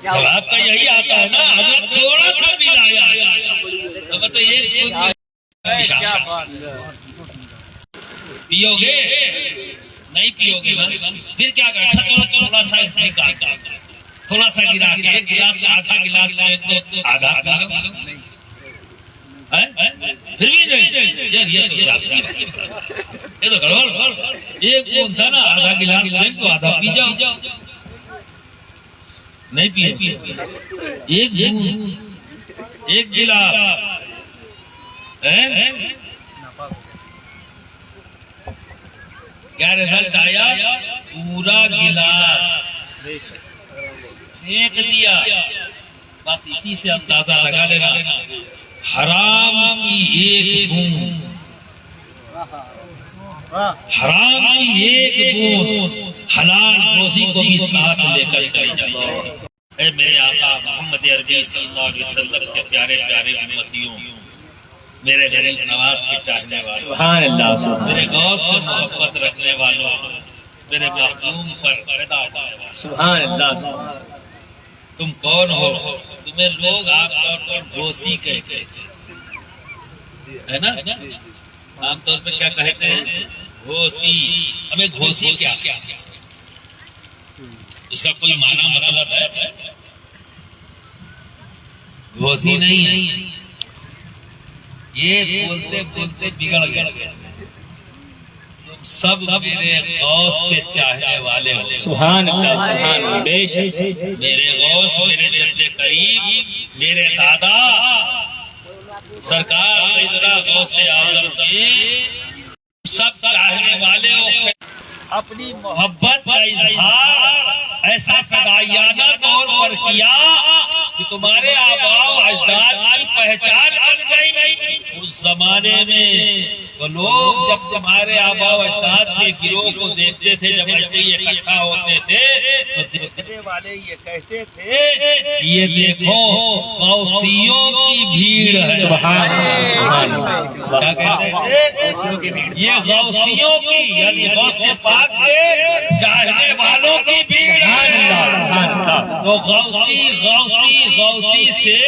جواب تو یہی آتا ہے نا حضرت، تھوڑا سا ملایا تو یہ پیو گے نہیں پیو گے نا، پھر کیا کریں؟ اچھا تھوڑا سا اس میں تھوڑا سا گرا کے 1 گلاس کا آدھا گلاس لے تو آدھا پی لو، پھر بھی نہیں یار، یہ تو گڑبڑ، ایک بوند تھا نا، آدھا گلاس لیں تو آدھا پی جاؤ، نہیں پیے، ایک بوند 1 گلاس کیا رزلٹ آیا؟ پورا گلاس پھینک دیا، بس اسی سے اندازہ لگا لینا حرام کی 1 بوند، حرام کی 1 بوند حلال روزی کو بھی ساتھ لے کر چلی جائے۔ اے میرے آقا محمد عربی صلی اللہ علیہ وسلم کے پیارے پیارے امتیوں، میرے غریب نواز کے چاہنے والوں، سبحان اللہ، میرے غوث سے محبت رکھنے والوں، میرے محبوب پر پیدا ہونے والوں، سبحان اللہ، تم کون ہو؟ تمہیں لوگ عام طور پر گھوسی کہتے ہیں نا، عام طور پہ کیا کہتے ہیں؟ گھوسی۔ ہمیں گھوسی کیا، اس کا کوئی معنی مطلب ہے؟ گھوسی نہیں، یہ بولتے بولتے بگڑ گئے، سب میرے غوث کے چاہنے والے ہو، سبحان اللہ، سبحان اللہ، بے شک میرے غوث، میرے جد قریب، میرے دادا سرکار سیدنا غوث اعظم کے سب چاہنے والے ہو، اپنی محبت کا اظہار ایسا فدائیانہ طور پر کیا کہ تمہارے آباء و اجداد کی پہچان بن گئی۔ اس زمانے میں تو لوگ جب تمہارے آباء و اجداد کے گروہ کو دیکھتے تھے، جب ایسے ہی اکٹھا ہوتے تھے تو دیکھنے والے یہ کہتے تھے یہ دیکھو غوثیوں کی بھیڑ ہے، سبحان اللہ، کیا کہتے تھے؟ یہ غوثیوں کی، یعنی غوث پاک کے چاہنے والوں کی بھیڑ ہے۔ تو غوثی سے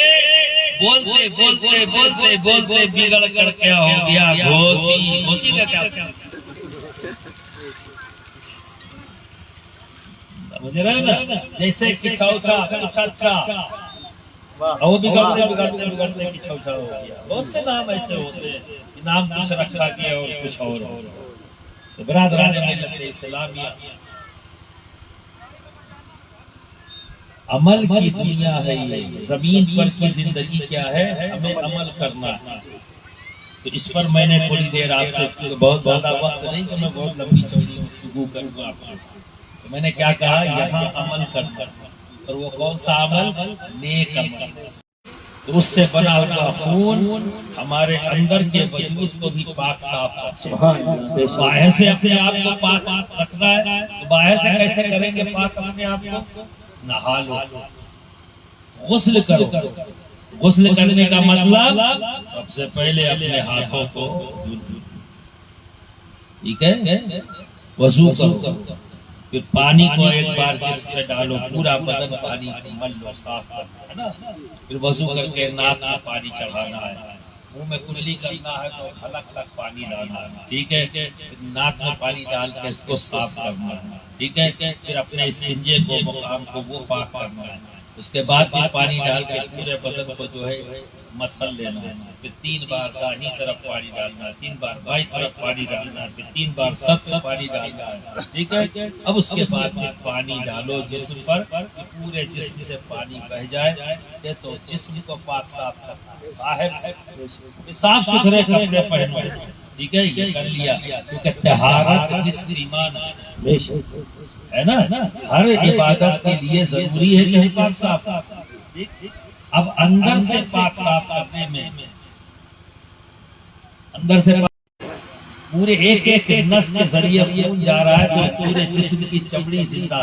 بولتے بولتے بولتے بولتے بگڑ کر کیا ہو گیا؟ گھوسی کا کیا؟ مجھے رہے نا جیسے کچھوچا، اچھا وہ بگڑتے بگڑتے بگڑتے کچھوچا ہو گیا۔ بہت سے نام ایسے ہوتے ہیں، نام کچھ رکھا گیا اور کچھ اور ہو گیا۔ تو برادران ملت اسلامیہ، عمل کی دنیا ہے، یہ زمین پر کی زندگی کیا ہے؟ ہمیں عمل کرنا ہے۔ تو اس پر میں نے تھوڑی دیر آپ سے، بہت زیادہ وقت نہیں کہ میں بہت لمبی چوڑی گفتگو کروں گا آپ کو، تو میں نے کیا کہا؟ یہاں عمل کرنا، اور وہ کون سا عمل؟ نیک عمل۔ تو اس سے بنا ہوا خون ہمارے اندر کے وجود کو بھی پاک صاف رکھتا ہے۔ باہر سے اپنے آپ کو پاک رکھنا ہے، تو باہر سے کیسے کریں گے پاک اپنے آپ کو؟ نہا لو، غسل کرو۔ غسل کرنے کا مطلب سب سے پہلے اپنے ہاتھوں کو ٹھیک ہے وضو کرو، پھر پانی کو ایک بار جسم میں ڈالو، پورا بدن پانی مل لو، صاف کرنا ہے نا۔ پھر وضو کر کے ناک میں پانی چڑھانا ہے، منہ میں کلی کرنا ہے تو حلق تک پانی ڈالنا ہے، ٹھیک ہے۔ ناک میں پانی ڈال کے اس کو صاف کرنا ہے، ٹھیک ہے۔ پھر اپنے استنجے کو، مقام کو وہ پاک کرنا ہے۔ اس کے بعد پھر پانی ڈال کے پورے بدن کو جو ہے مسل لینا ہے، پھر 3 بار داہنی طرف پانی ڈالنا ہے، 3 بار بائیں طرف پانی ڈالنا ہے، پھر 3 بار سب سے پانی ڈالنا ہے، ٹھیک ہے۔ اب اس کے بعد پھر پانی ڈالو جسم پر، پورے جسم سے پانی بہ جائے تو جسم کو پاک صاف کرنا ہے، باہر سے صاف ستھرے کپڑے پہنو، ٹھیک ہے۔ یہ کر لیا کیونکہ طہارت نصف ایمان ہے نا، ہر عبادت کے لیے ضروری ہے کہ پاک صاف۔ اب اندر سے پاک صاف کرنے میں، اندر سے پورے ایک ایک نس کے ذریعے خون جا رہا ہے، تو پورے جسم کی چمڑی زندہ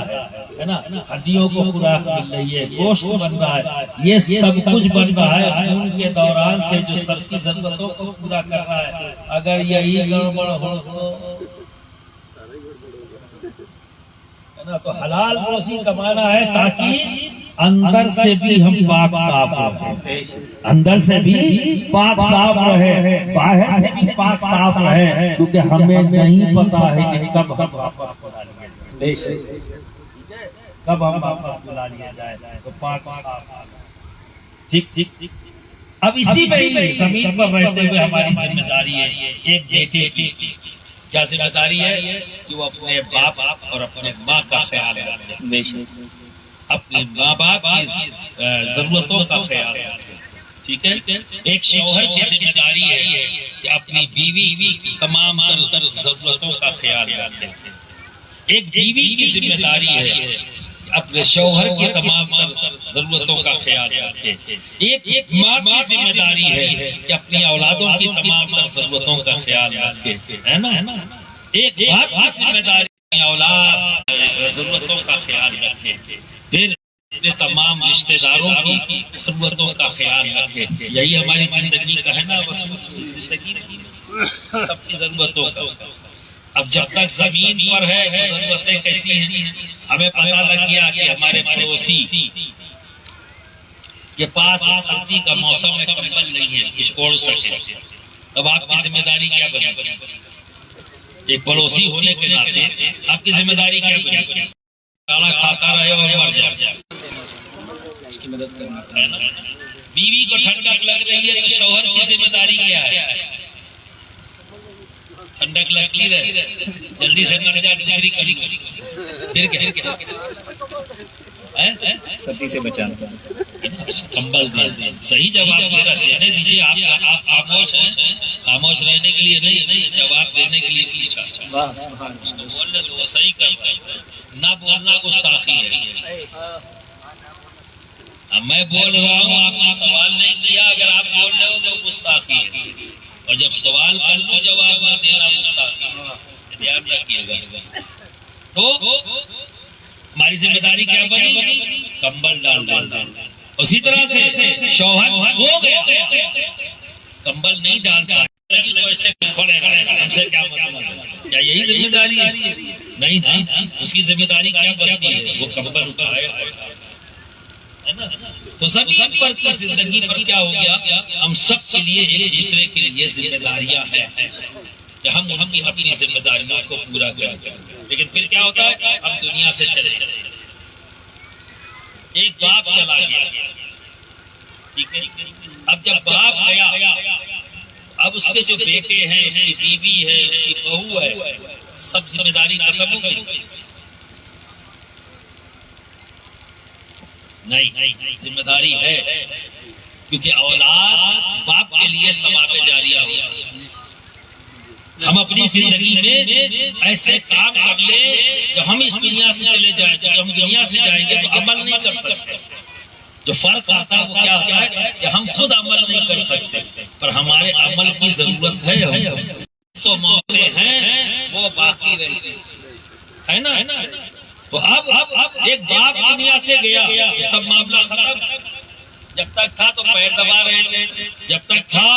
ہے نا، ہڈیوں کو خوراک مل رہی ہے، گوشت بن رہا ہے، یہ سب کچھ بن رہا ہے خون کے دوران سے، جو سب کی ضرورتوں کو پورا کر رہا ہے۔ اگر یہی گڑبڑ ہو تو حلال روزی کمانا ہے تاکہ اندر سے بھی ہم پاک صاف رہیں، اندر سے بھی پاک صاف رہے، باہر سے بھی پاک صاف رہے، کیونکہ ہمیں نہیں پتا ہے کہ کب ہم واپس بلا لیا جائے، کب ہم واپس بلا لیا جائے، تو پاک صاف۔ ٹھیک ٹھیک۔ اب اسی میں زمین پر رہتے ہوئے ہماری ذمہ داری ہے، ایک بیٹے کی کیا ذمہ داری ہے کہ وہ اپنے باپ اور اپنے ماں کا خیال رکھے، اپنے ماں باپ کی ضرورتوں کا خیال رکھے، ٹھیک ہے۔ ایک شوہر کی ذمہ داری ہے کہ اپنی بیوی کی تمام تر ضرورتوں کا خیال رکھے، ایک بیوی کی ذمہ داری ہے اپنے شوہر کی تمام ضرورتوں کا خیال رکھے، ایک ماں کی ذمہ داری ہے کہ اپنی اولادوں کی تمام ضرورتوں کا خیال رکھے، ہے نا۔ ایک باپ کی ذمہ داری اولاد ضرورتوں کا خیال رکھے، پھر اپنے تمام رشتہ داروں کی ضرورتوں کا خیال رکھے۔ یہی ہماری زندگی کا ہے نا، زندگی سب کی ضرورتوں کا۔ اب جب تک زمین پر ہے تو ضرورتیں کیسی ہیں، ہمیں پتہ لگ گیا کہ ہمارے پڑوسی کے پاس سردی کا موسم میں کمبل نہیں ہے کچھ اوڑھ سکے، اب آپ کی ذمہ داری کیا بنے؟ ایک پڑوسی ہونے کے ناطے آپ کی ذمہ داری کیا بنے؟ کھانا کھاتا رہے اور مر جائے، اس کی مدد کرنا۔ بیوی کو ٹھنڈک لگ رہی ہے تو شوہر کی ذمہ داری کیا ہے؟ ٹھنڈک لگتی رہے، جلدی سے مر جائے، دوسری کری، پھر کیا سردی سے بچانا، کمبل دے۔ صحیح جواب دے رہے ہیں، دیجیے آپ خاموش ہیں، خاموش رہنے کے لیے نہیں، جواب دینے کے لیے پوچھا، وہ صحیح کرتا، نہ بولنا گستاخی ہے۔ میں بول رہا ہوں، آپ نے سوال نہیں کیا، اگر آپ بول رہے ہو تو گستاخی ہے، اور جب سوال کر لو جواب نہ دینا گستاخی ہے، دھیان رکھیے گا۔ تو ہماری ذمہ داری کیا بنی؟ کمبل ڈال۔ اسی طرح سے شوہر ہو گیا، کمبل نہیں ڈالتا تو ایسے پڑے رہے گا، ہم سے کیا مطلب؟ کیا یہی ذمہ داری ہے؟ نہیں، اس کی ذمہ داری کیا بنتی ہے؟ وہ کمبل اٹھائے، تو سب پر کی زندگی پر کیا ہو گیا؟ ہم سب کے لیے ایک دوسرے کے لیے ذمہ داریاں ہیں کہ ہم اپنی ذمہ داریوں کو پورا کریں، لیکن پھر کیا ہوتا ہے؟ ہم دنیا سے چلے جائیں۔ ایک باپ چلا گیا، ٹھیک ہے، اب جب باپ گیا، اب اس کے جو بیٹے ہیں، اس کی بیوی ہے، اس کی بہو ہے، سب ذمہ داری ختم ہو گئی؟ نہیں، ذمہ داری ہے، کیونکہ اولاد باپ کے لیے ثواب جاریہ ہوتا ہے۔ ہم اپنی زندگی میں ایسے کام کر لیں جب ہم اس دنیا سے چلے جائیں، جب ہم دنیا سے جائیں گے تو عمل نہیں کر سکتے۔ جو فرق آتا ہے وہ کیا ہوتا ہے کہ ہم خود عمل نہیں کر سکتے، پر ہمارے عمل کی ضرورت ہے۔ ہم سو موقع ہیں وہ باقی رہتے ہے نا۔ تو اب ایک باپ دنیا سے گیا تو سب معاملہ ختم۔ جب تک تھا تو پیر دبا رہے تھے، جب تک تھا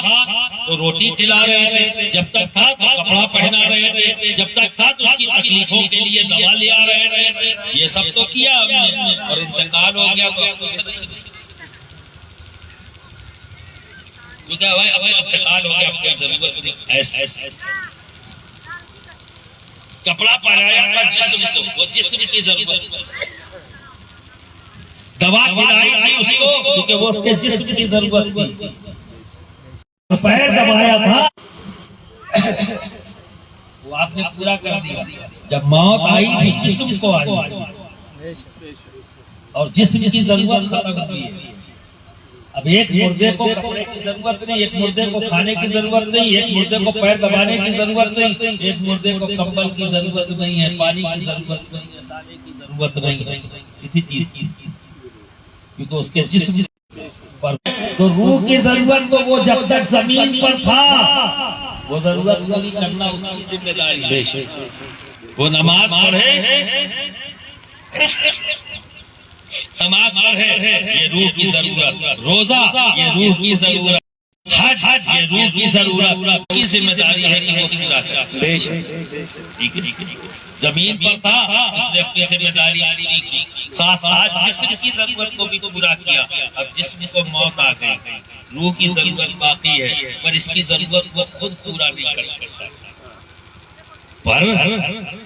تو روٹی کھلا رہے تھے، جب تک تھا تو کپڑا پہنا رہے تھے، جب تک تھا تو اس کی تکلیفوں کے لیے دوا لے آ رہے تھے، یہ سب تو کیا ہم نے، اور انتقال ہو گیا تو کچھ نہیں، کیونکہ انتقال ہو گیا، کوئی ضرورت نہیں۔ ایسے کپڑا پہنایا تھا جسم کو، وہ جسم کی ضرورت، دوا کھلائی تھی اس کو کیونکہ وہ اس کے جسم کی ضرورت تھی، پیر دبایا تھا وہ آپ نے پورا کر دیا۔ جب موت آئی تو جسم کو آئی اور جسم کی ضرورت ختم ہوئی ہے۔ اب ایک مردے کو کپڑے کی ضرورت نہیں، ایک مردے کو کھانے کی ضرورت نہیں، ایک مردے کو پیر دبانے کی ضرورت نہیں، ایک مردے کو کمبل کی ضرورت نہیں ہے، پانی کی ضرورت نہیں ہے، دانے کی ضرورت نہیں ہے، کسی چیز کی، کیونکہ اس کے جسم پر تو روح کی ضرورت تو وہ جب تک زمین پر تھا وہ ضرورت پوری کرنا اس کی ذمہ داری ہے. وہ نماز پڑھے، نماز پڑھے یہ روح کی ضرورت، روزہ یہ روح کی ضرورت، حج یہ روح کی ضرورت، کی ذمہ داری ہے کہ وہ پورا کرے. زمین پر تھا اس نے اپنی ذمہ داری پوری کی، ساتھ ساتھ جسم کی ضرورت کو بھی پورا کیا. اب جسم کو موت آ گئی، روح کی ضرورت باقی ہے، پر اس کی ضرورت وہ خود پورا نہیں کر سکتا. پر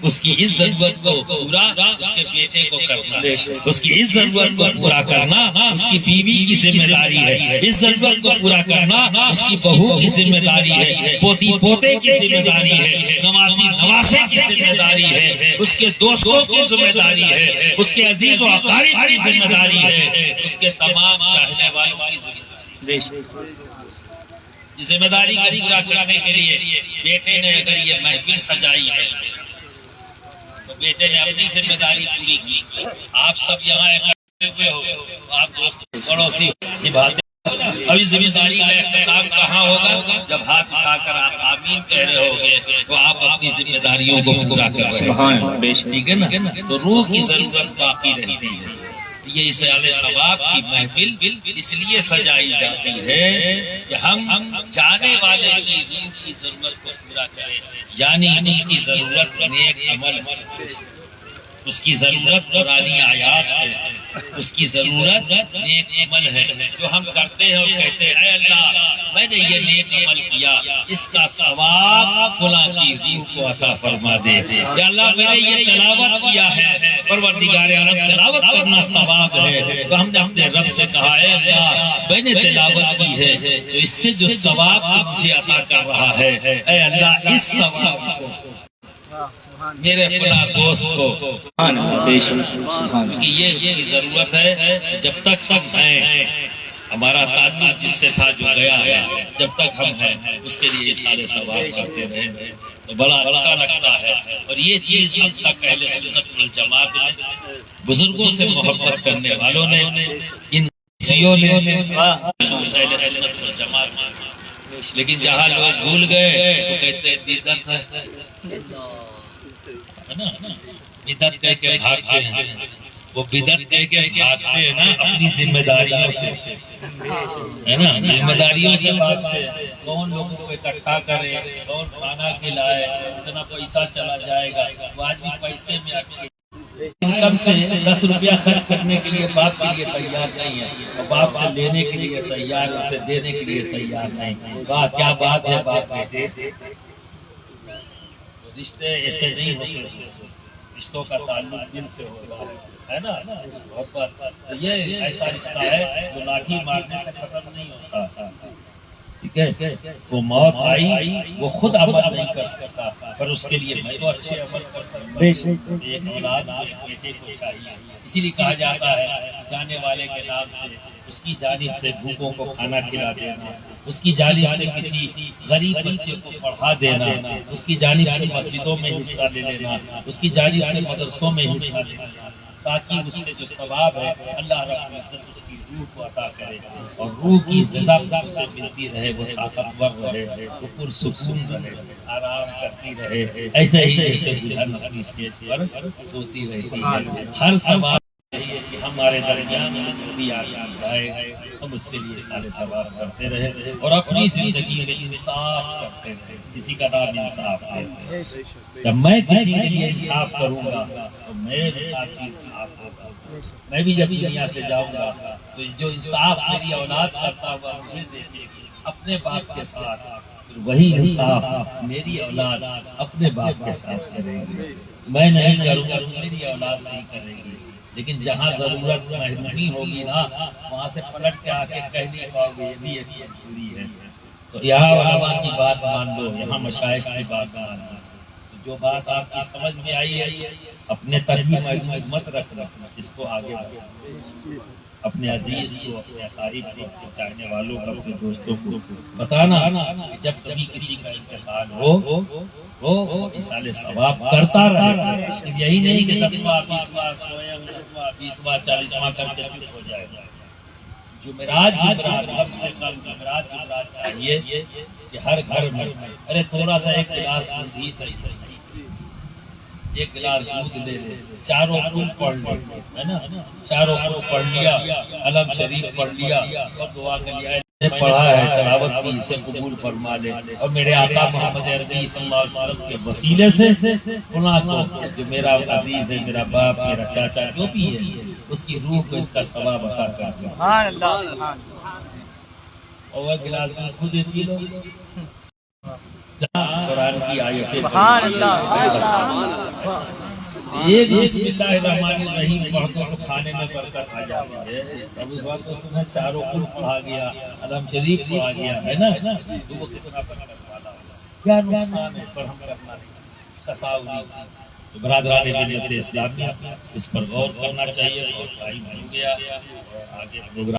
اس کی اس ضرورت کو پورا اس کے بیٹے کو کرنا، اس کی اس ضرورت کو پورا کرنا اس کی بیوی کی ذمہ داری ہے، اس ضرورت کو پورا کرنا اس کی بہو کی ذمہ داری ہے، پوتی پوتے کی ذمہ داری ہے، نوازی نواسے کی ذمہ داری ہے، اس کے دوستوں کی ذمہ داری ہے، اس کے عزیز و اقارب کی ذمہ داری ہے، اس کے تمام چاہنے والوں کی ذمہ داری. ذمہ داری کو پورا کرنے کے لیے بیٹے نے اگر یہ محفل سجائی ہے تو بیٹے نے اپنی ذمہ داری پوری کی. آپ سب یہاں اکٹھے ہوئے ہو، آپ دوست پڑوسی کی باتیں. ابھی ذمہ داری کا اختتام کہاں ہوگا؟ جب ہاتھ اٹھا کر آپ آمین کہہ رہے ہوگے تو آپ اپنی ذمہ داریوں کو پورا کر رہے ہیں. ٹھیک ہے نا؟ تو روح کی ضرورت باقی رہتی ہے. یہ اصالِ ثواب کی محفل اس لیے سجائی جاتی ہے کہ ہم جانے والے کی روح کی ضرورت کو پورا کریں، یعنی اس کی ضرورت نیک عمل ہے، اس کی ضرورت قرآنی آیات ہے، اس کی ضرورت نیک عمل ہے جو ہم کرتے ہیں اور کہتے ہیں اے اللہ میں نے یہ نیک عمل کیا، اس کا ثواب فلاں کی روح کو عطا فرما دے. یا اللہ میں نے یہ تلاوت کیا ہے، پروردگار عالم تلاوت کرنا ثواب ہے، تو ہم نے اپنے رب سے کہا اے اللہ میں نے تلاوت کی ہے تو اس سے جو ثواب مجھے عطا کر رہا ہے اے اللہ اس ثواب کو میرے فلاں دوست کو، کہ یہ ضرورت ہے. جب تک ہم ہیں ہمارا تعلق جس سے تھا جو گیا ہے، جب تک ہم ہیں اس کے لیے سارے ثواب کرتے رہیں تو بڑا اچھا لگتا ہے. اور یہ چیز اب تک اہل سنت والجماعت نے، بزرگوں سے محبت کرنے والوں نے، ان سیوں نے، اہل سنت والجماعت نے. لیکن جہاں لوگ بھول گئے تو کہتے ہیں بدعت ہے نا، بدعت کہہ کے بھاگتے ہیں. وہ بدعت کہہ کے بھاگتے ہیں نا اپنی ذمہ داریوں سے، ہے نا، ذمہ داریوں سے بھاگتے ہیں. کون لوگوں کو اکٹھا کرے، کون کھانا کھلائے، اتنا پیسہ چلا جائے گا. وہ آدمی پیسے میں انکم سے 10 روپیہ خرچ کرنے کے لیے باپ کے لیے تیار نہیں ہے، اور باپ سے لینے کے لیے تیار ہے، اسے دینے کے لیے تیار نہیں. واہ کیا بات ہے باپ بیٹے. رشتے ایسے نہیں ہوتے، رشتوں کا تعلق دل سے ہوتا ہے نا، محبت. یہ ایسا رشتہ ہے جو لاٹھی مارنے سے ختم نہیں ہوتا. ٹھیک ہے، وہ موت آئی وہ خود عمل نہیں کر سکتا، پر اس کے لیے میں تو اچھے عمل کر سکتا ہوں. ایک اولاد بیٹے کو چاہیے، اسی لیے کہا جاتا ہے جانے والے کے نام سے اس کی جانب سے بھوکوں کو کھانا کھلا دینا، اس کی جانب سے کسی غریب بچے کو پڑھا دینا، اس کی جانب سے مسجدوں میں حصہ لے لینا، اس کی جانب سے مدرسوں میں حصہ لینا، تاکہ اس سے جو ثواب ہے اللہ رب العزت اس کی روح کو عطا کرے، اور روح کی غذا سے ملتی رہے، وہ طاقتور رہے، وہ پرسکون رہے، آرام کرتی رہے. ایسے ہی جیسے دلہن اپنی اسٹیج پر سوتی رہتی ہے. ہر ثواب کہ ہمارے درمیان سے جو بھی آئے ہم اس کے لیے سارے ثواب کرتے رہے اور اپنی زندگی میں انصاف کرتے رہے. کسی کا نام انصاف ہے. جب میں کسی کے لیے انصاف کروں گا تو میرے ساتھ بھی انصاف ہوگا. میں بھی جب دنیا سے جاؤں گا تو جو انصاف میری اولاد کرتا ہوا مجھے دیکھے گی اپنے باپ کے ساتھ، وہی انصاف میری اولاد اپنے باپ کے ساتھ کرے گی. میں نہیں کروں گا تو میری اولاد نہیں کرے گی. لیکن جہاں ضرورت محرومی ہوگی نا وہاں سے پلٹ کے آ کے کہہ نہیں پاؤ گے، یہ بھی ایک مجبوری ہے. تو یہاں علماء کی بات مان لو، یہاں مشائخ کی بات مان لو. جو بات آپ کی سمجھ میں آئی ہے اپنے تک ہی محدود مت رکھنا، اس کو آگے بڑھانا، اپنے عزیز کو، اپنے اقارب کو، اپنے چاہنے والوں کو، اپنے دوستوں کو بتانا کہ جب کبھی کسی کا انتقال ہو ایصال ثواب کرتا رہے. یہی نہیں کہ 10واں 20واں 40واں کر کے چپ ہو جائے گا. جمعرات اب سے کل جمعرات چاہیے کہ ہر گھر میں ارے تھوڑا سا ایک گلاس دودھ ہی صحیح ایک گلاس دودھ لے لے، چاروں کو پڑھ لے، ہے نا، چاروں کو پڑھ لیا، علم شریف پڑھ لیا اور دعا کر لیا پڑھا ہے تلاوت کی، اسے قبول فرما لے، اور میرے آقا محمد عربی صلی اللہ علیہ وسلم کے وسیلے سے گناہ کو جو میرا عزیز ہے، میرا باپ، میرا چاچا جو بھی ہے، اس کی روح کو اس کا ثواب عطا کر دے۔ سبحان اللہ۔ اور گلاس میں خود پی لو، قرآن کی آیتیں سبحان اللہ، ایک بسم اللہ الرحمن الرحیم پڑھ دو تو کھانے میں برکت آ جاتی ہے۔ اب اس وقت اس میں چاروں کل پڑھا گیا، علم شریف پڑھا گیا، ہے نا، تو وہ کتنا برکت والا ہوگا۔ کیا نقصان ہے پر ہم کرنا نہیں، تصاویر تو برادران ملت اسلامیہ اس پر غور کرنا چاہیے۔ اور ٹائم ہو گیا، آگے پروگرام